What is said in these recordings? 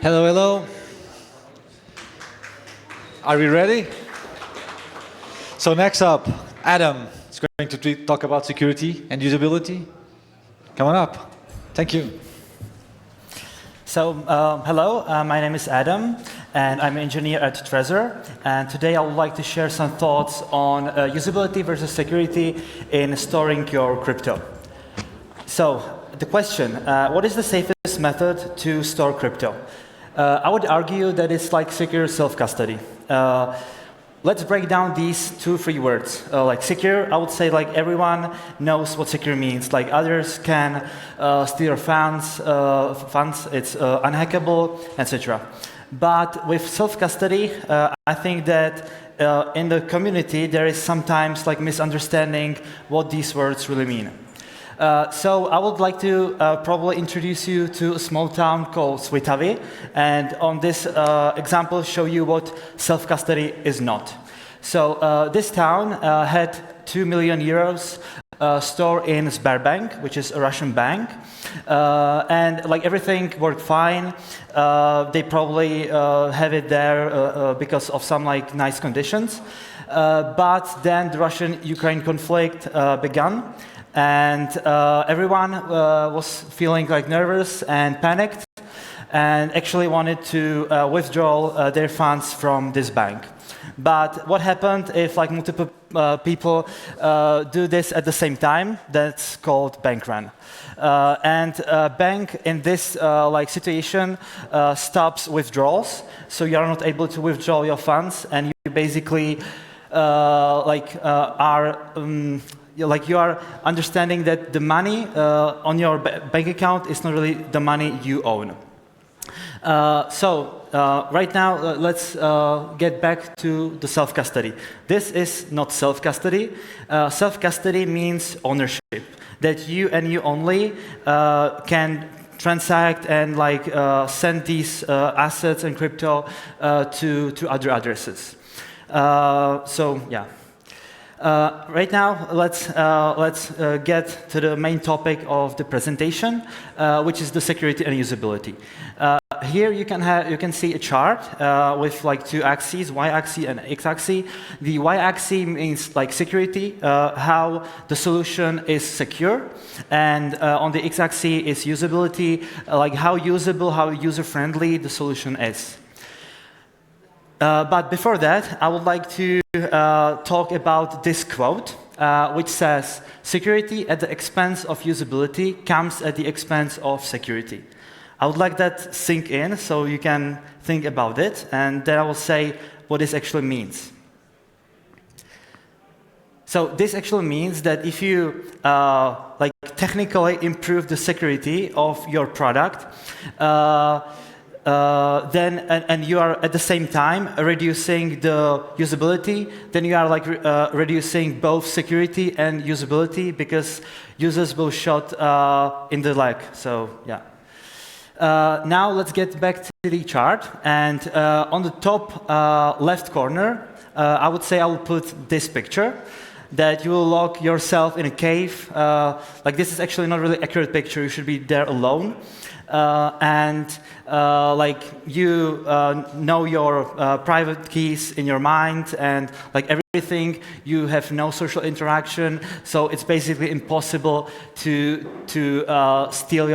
Hello, hello. Are we ready? So next up, Adam is going to talk about security and usability. Come on up. Thank you. So, hello, my name is Adam, and I'm an engineer at Trezor. And today I would like to share some thoughts on usability versus security in storing your crypto. So, the question, what is the safest method to store crypto? I would argue that it's like secure self-custody. Let's break down these 2-3 words. Like secure, I would say like everyone knows what secure means. Like others can steal your funds, it's unhackable, etc. But with self-custody, I think that in the community there is sometimes like misunderstanding what these words really mean. So I would like to probably introduce you to a small town called Svitavy, and on this example show you what self-custody is not. So this town had 2 million euros stored in Sberbank, which is a Russian bank, and like everything worked fine. They probably have it there because of some like nice conditions, but then the Russian-Ukraine conflict began. And everyone was feeling like nervous and panicked and actually wanted to withdraw their funds from this bank. But what happened if like multiple people do this at the same time? That's called bank run. And bank in this like situation stops withdrawals, so you are not able to withdraw your funds, and you basically you are understanding that the money on your bank account is not really the money you own. Right now, let's get back to the self-custody. This is not self-custody. Self-custody means ownership, that you and you only can transact and like send these assets and crypto to other addresses. Right now, let's get to the main topic of the presentation, which is the security and usability. Here you can see a chart with like 2 axes, y-axis and x-axis. The y-axis means like security, how the solution is secure, and on the x-axis is usability, like how usable, how user-friendly the solution is. But before that, I would like to talk about this quote, which says, "Security at the expense of usability comes at the expense of security." I would like that sink in so you can think about it, and then I will say what this actually means. So this actually means that if you like technically improve the security of your product, and you are at the same time reducing the usability, then you are like reducing both security and usability, because users will shot in the leg. So yeah. Now let's get back to the chart, and on the top left corner, I would say I will put this picture, that you will lock yourself in a cave. Like this is actually not really accurate picture. You should be there alone. Like you know your private keys in your mind, and like everything, you have no social interaction, so it's basically impossible to steal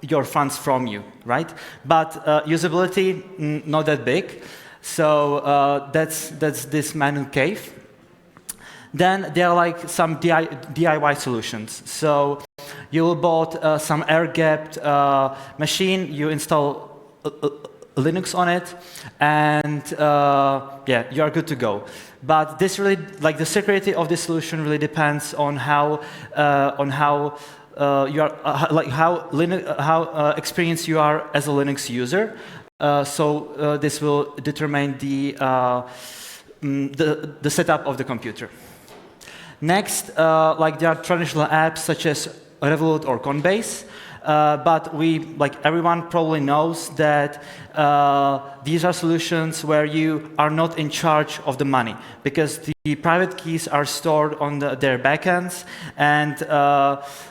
your funds from you, right? But usability, not that big, so that's this manual cave. Then there are like some DIY solutions. So you bought some air-gapped machine, you install Linux on it, and yeah, you are good to go. But this really, like the security of this solution really depends on how you are, how experienced you are as a Linux user. This will determine the setup of the computer. Next, like there are traditional apps such as Revolut or Coinbase, but everyone probably knows that these are solutions where you are not in charge of the money, because the private keys are stored on their backends, and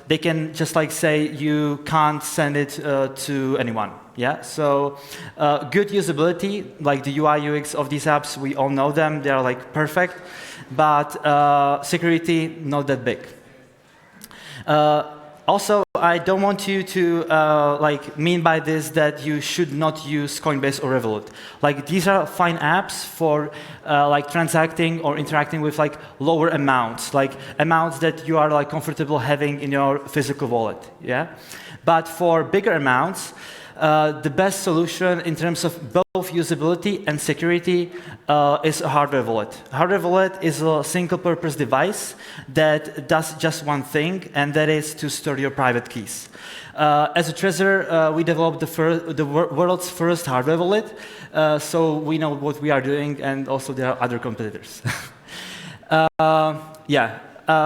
they can just like say you can't send it to anyone. Yeah, so good usability, like the UI UX of these apps, we all know them, they are like perfect, but security not that big. Also, I don't want you to like mean by this that you should not use Coinbase or Revolut. Like these are fine apps for like transacting or interacting with like lower amounts, like amounts that you are like comfortable having in your physical wallet. Yeah, but for bigger amounts, the best solution in terms of both usability and security is a hardware wallet. Hardware wallet is a single-purpose device that does just one thing, and that is to store your private keys. As a Trezor, we developed the world's first hardware wallet, so we know what we are doing, and also there are other competitors. Yeah.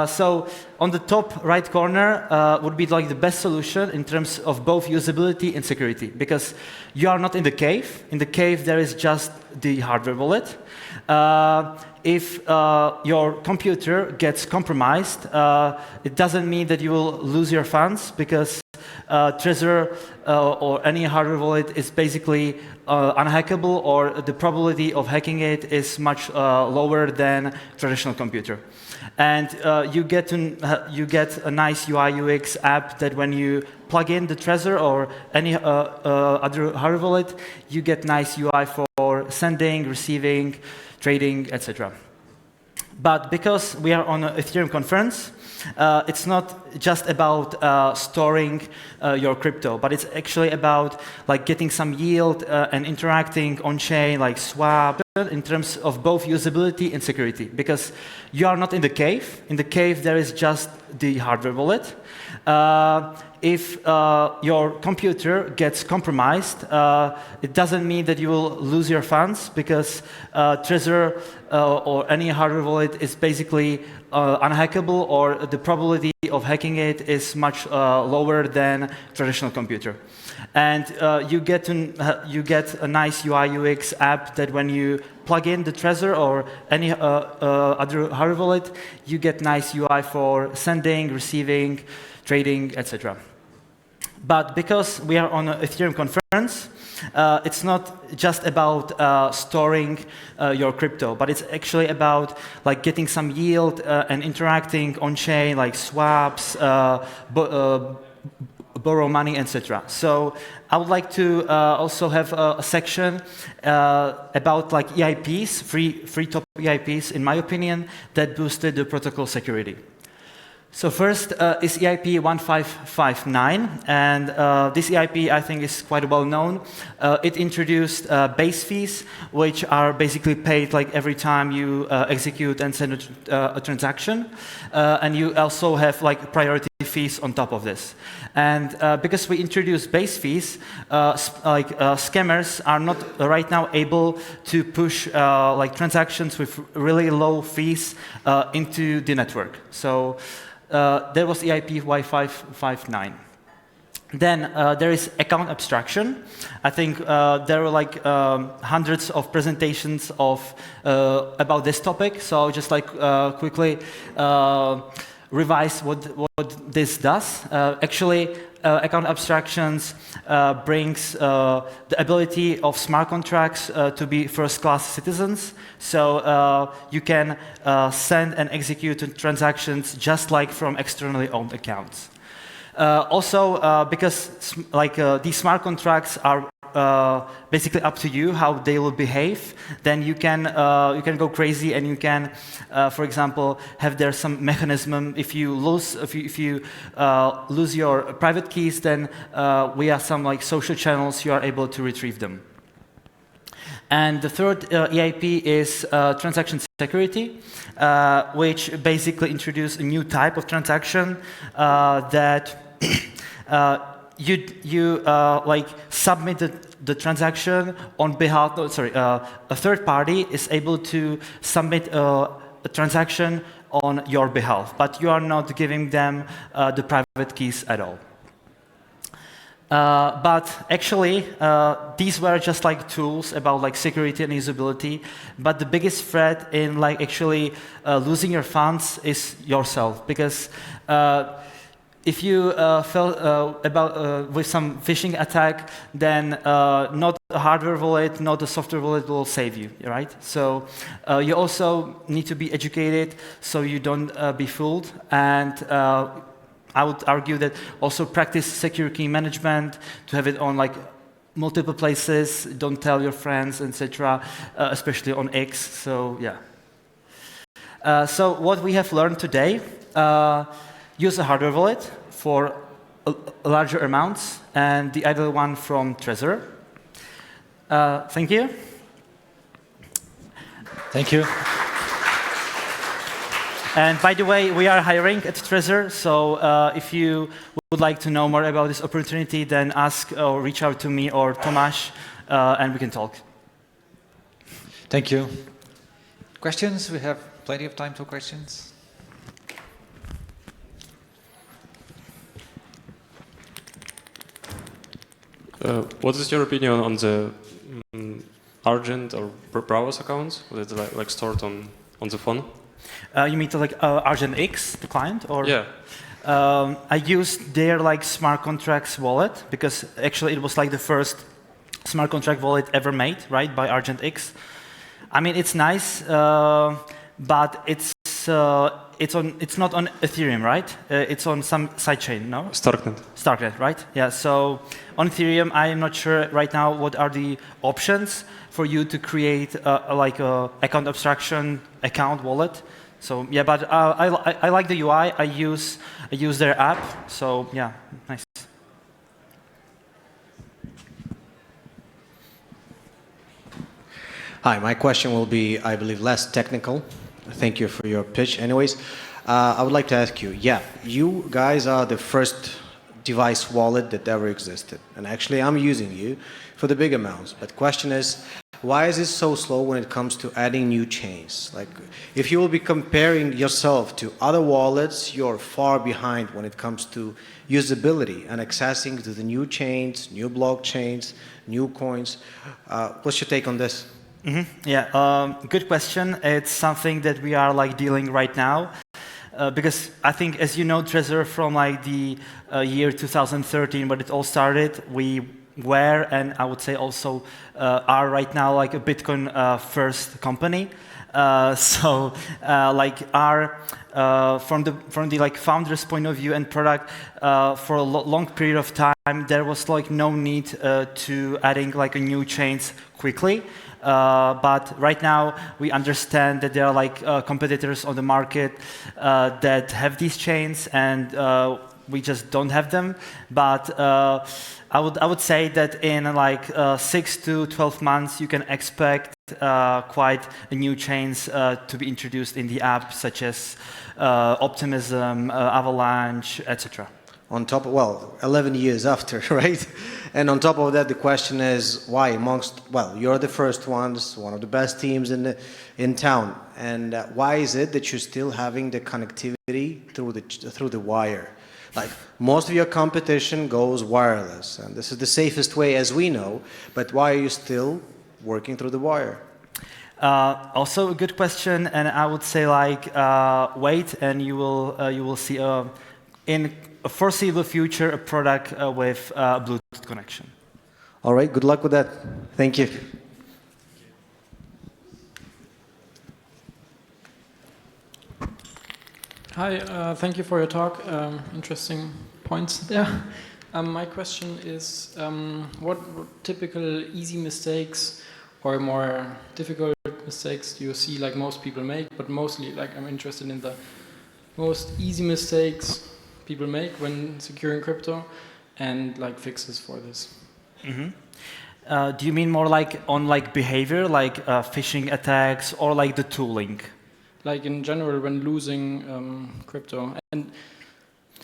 So on the top right corner would be like the best solution in terms of both usability and security, because you are not in the cave. In the cave, there is just the hardware wallet. If your computer gets compromised, it doesn't mean that you will lose your funds, because Trezor or any hardware wallet is basically unhackable, or the probability of hacking it is much lower than traditional computer. And you get a nice UI UX app that when you plug in the Trezor or any other hardware wallet, you get nice UI for sending, receiving, trading, etc. But because we are on an Ethereum conference, it's not just about storing your crypto, but it's actually about like getting some yield and interacting on-chain, like swap, in terms of both usability and security, because you are not in the cave. In the cave, there is just the hardware wallet. If your computer gets compromised, it doesn't mean that you will lose your funds, because Trezor or any hardware wallet is basically unhackable, or the probability of hacking it is much lower than traditional computer. And you get a nice UI UX app that when you plug in the Trezor or any other hardware wallet, you get nice UI for sending, receiving, trading, etc. But because we are on an Ethereum conference, it's not just about storing your crypto, but it's actually about like getting some yield and interacting on-chain, like swaps, borrow money, etc. So I would like to also have a section about like EIPs, free top EIPs, in my opinion, that boosted the protocol security. So first is EIP 1559, and this EIP I think is quite well known. It introduced base fees, which are basically paid like every time you execute and send a transaction, and you also have like priority fees on top of this. And because we introduced base fees, scammers are not right now able to push like transactions with really low fees into the network. So there was EIP Y559. Then there is account abstraction. I think there were like hundreds of presentations about this topic. So I'll just like quickly revise what this does. Actually, account abstractions brings the ability of smart contracts to be first-class citizens. So you can send and execute transactions just like from externally owned accounts. Also, because these smart contracts are basically up to you how they will behave, then you can go crazy, and you can, for example, have there some mechanism. If you lose your private keys, then via some like social channels you are able to retrieve them. And the third EIP is transaction security, which basically introduced a new type of transaction that you submit the transaction on behalf. A third party is able to submit a transaction on your behalf, but you are not giving them the private keys at all. But actually, these were just like tools about like security and usability. But the biggest threat in like actually losing your funds is yourself, because if you fell with some phishing attack, then not a hardware wallet, not a software wallet will save you, right? So you also need to be educated so you don't be fooled. And I would argue that also practice secure key management, to have it on like multiple places, don't tell your friends, etc., especially on X. So yeah. So what we have learned today, use a hardware wallet for larger amounts, and the other one from Trezor. Thank you. Thank you. And by the way, we are hiring at Trezor, so if you would like to know more about this opportunity, then ask or reach out to me or Tomasz, and we can talk. Thank you. Questions? We have plenty of time for questions. What is your opinion on the Argent or browse accounts that are like stored on the phone? You mean to like Argent X, the client, or? Yeah. I used their like smart contracts wallet because actually it was like the first smart contract wallet ever made, right, by Argent X. I mean, it's nice, but it's not on Ethereum, right? It's on some sidechain, no? Starknet. Starknet, right? Yeah. So on Ethereum, I am not sure right now what are the options for you to create like a account abstraction account wallet. So yeah, but I like the UI. I use their app. So yeah, nice. Hi, my question will be, I believe, less technical. Thank you for your pitch. Anyways, I would like to ask you, yeah, you guys are the first device wallet that ever existed. And actually, I'm using you for the big amounts. But the question is, why is it so slow when it comes to adding new chains? Like, if you will be comparing yourself to other wallets, you're far behind when it comes to usability and accessing to the new chains, new blockchains, new coins. What's your take on this? Mm-hmm. Yeah, good question. It's something that we are like dealing right now, because I think, as you know, Trezor, from like the year 2013 when it all started, we were, and I would say also are right now, like a Bitcoin first company. So like our from the like founders point of view and product, for a long period of time there was like no need to adding like a new chains quickly. But right now we understand that there are like competitors on the market that have these chains, and we just don't have them. But I would say that in like 6 to 12 months you can expect quite new chains to be introduced in the app, such as Optimism, Avalanche, etc. On top of, well, 11 years after, right? And on top of that, the question is why amongst, well, you're the first ones, one of the best teams in town. And why is it that you're still having the connectivity through the wire? Like, most of your competition goes wireless, and this is the safest way as we know, but why are you still working through the wire? Also a good question, and I would say like wait, and you will see in a foreseeable future a product with Bluetooth connection. All right, good luck with that. Thank you. Hi, thank you for your talk. Interesting points there. My question is, what typical easy mistakes or more difficult mistakes do you see like most people make, but mostly like I'm interested in the most easy mistakes people make when securing crypto and like fixes for this? Mm-hmm. Do you mean more like on like behavior, like phishing attacks, or like the tooling? Like in general when losing crypto. And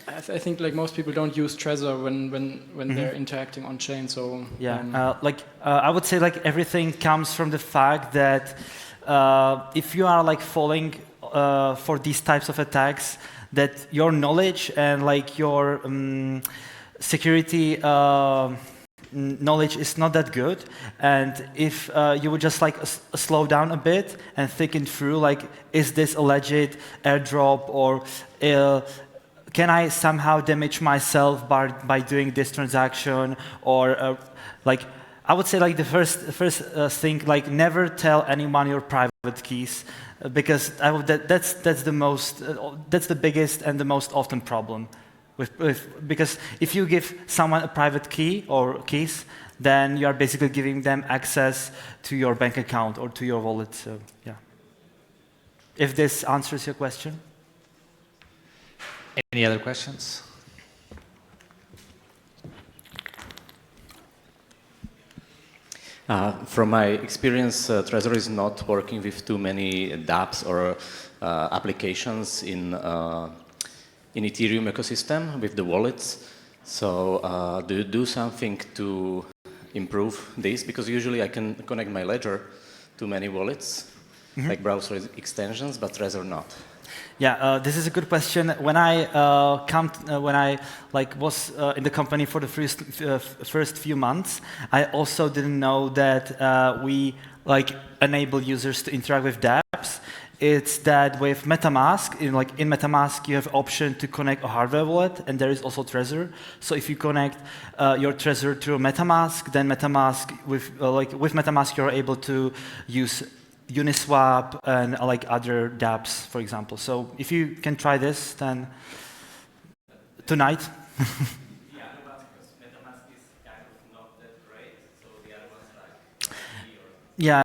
I think like most people don't use Trezor when they're interacting on chain. So yeah, I would say like everything comes from the fact that if you are like falling for these types of attacks, that your knowledge and like your security knowledge is not that good, and if you would just like slow down a bit and thinking through like, is this a legit airdrop, or can I somehow damage myself by doing this transaction? Or like, I would say like the first thing, like never tell anyone your private keys, because that's the biggest and the most often problem. Because if you give someone a private key or keys, then you are basically giving them access to your bank account or to your wallet. So yeah. If this answers your question. Any other questions? From my experience, Trezor is not working with too many dApps or applications in Ethereum ecosystem with the wallets. So do you do something to improve this? Because usually I can connect my ledger to many wallets, like browser extensions, but Trezor not. Yeah, this is a good question. When I was in the company for the first few months, I also didn't know that we enable users to interact with dApps. It's that with MetaMask, in MetaMask, you have option to connect a hardware wallet, and there is also Trezor. So if you connect your Trezor to MetaMask, then with MetaMask, you're able to use Uniswap and other dApps, for example. So if you can try this, then tonight. Yeah, because MetaMask is kind of not that great, so the other ones like Yeah.